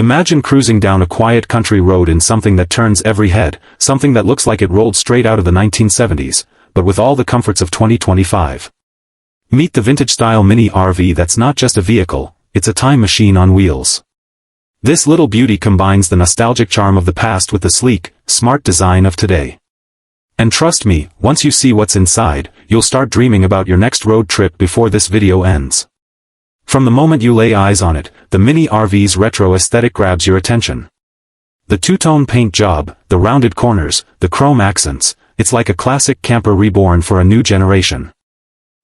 Imagine cruising down a quiet country road in something that turns every head, something that looks like it rolled straight out of the 1970s, but with all the comforts of 2025. Meet the vintage-style mini RV that's not just a vehicle, it's a time machine on wheels. This little beauty combines the nostalgic charm of the past with the sleek, smart design of today. And trust me, once you see what's inside, you'll start dreaming about your next road trip before this video ends. From the moment you lay eyes on it, the mini RV's retro aesthetic grabs your attention. The two-tone paint job, the rounded corners, the chrome accents, it's like a classic camper reborn for a new generation.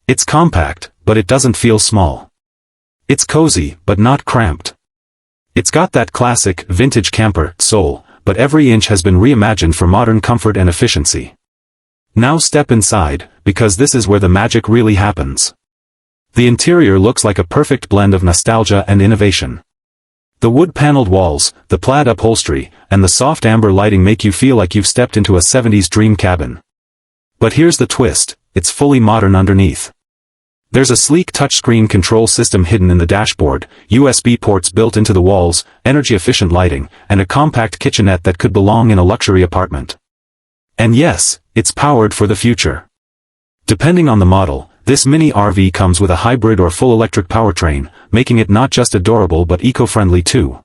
It's compact, but it doesn't feel small. It's cozy, but not cramped. It's got that classic, vintage camper soul, but every inch has been reimagined for modern comfort and efficiency. Now step inside, because this is where the magic really happens. The interior looks like a perfect blend of nostalgia and innovation. The wood-paneled walls, the plaid upholstery, and the soft amber lighting make you feel like you've stepped into a 70s dream cabin. But here's the twist, it's fully modern underneath. There's a sleek touchscreen control system hidden in the dashboard, USB ports built into the walls, energy-efficient lighting, and a compact kitchenette that could belong in a luxury apartment. And yes, it's powered for the future. Depending on the model, this mini RV comes with a hybrid or full electric powertrain, making it not just adorable but eco-friendly too.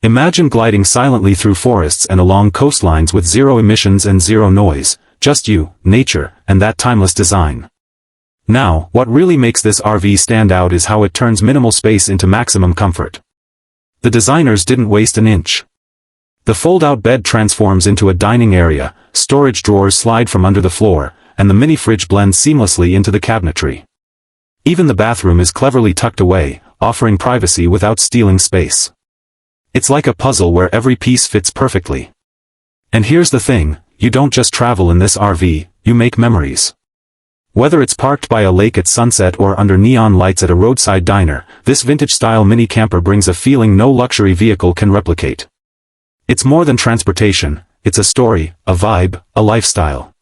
Imagine gliding silently through forests and along coastlines with zero emissions and zero noise, just you, nature, and that timeless design. Now, what really makes this RV stand out is how it turns minimal space into maximum comfort. The designers didn't waste an inch. The fold-out bed transforms into a dining area, storage drawers slide from under the floor, and the mini fridge blends seamlessly into the cabinetry. Even the bathroom is cleverly tucked away, offering privacy without stealing space. It's like a puzzle where every piece fits perfectly. And here's the thing, you don't just travel in this RV, you make memories. Whether it's parked by a lake at sunset or under neon lights at a roadside diner, this vintage-style mini camper brings a feeling no luxury vehicle can replicate. It's more than transportation, it's a story, a vibe, a lifestyle.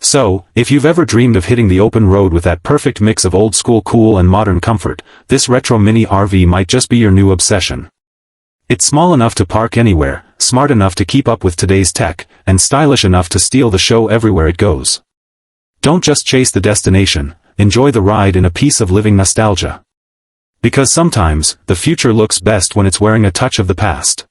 So, if you've ever dreamed of hitting the open road with that perfect mix of old-school cool and modern comfort, this retro mini RV might just be your new obsession. It's small enough to park anywhere, smart enough to keep up with today's tech, and stylish enough to steal the show everywhere it goes. Don't just chase the destination, enjoy the ride in a piece of living nostalgia. Because sometimes, the future looks best when it's wearing a touch of the past.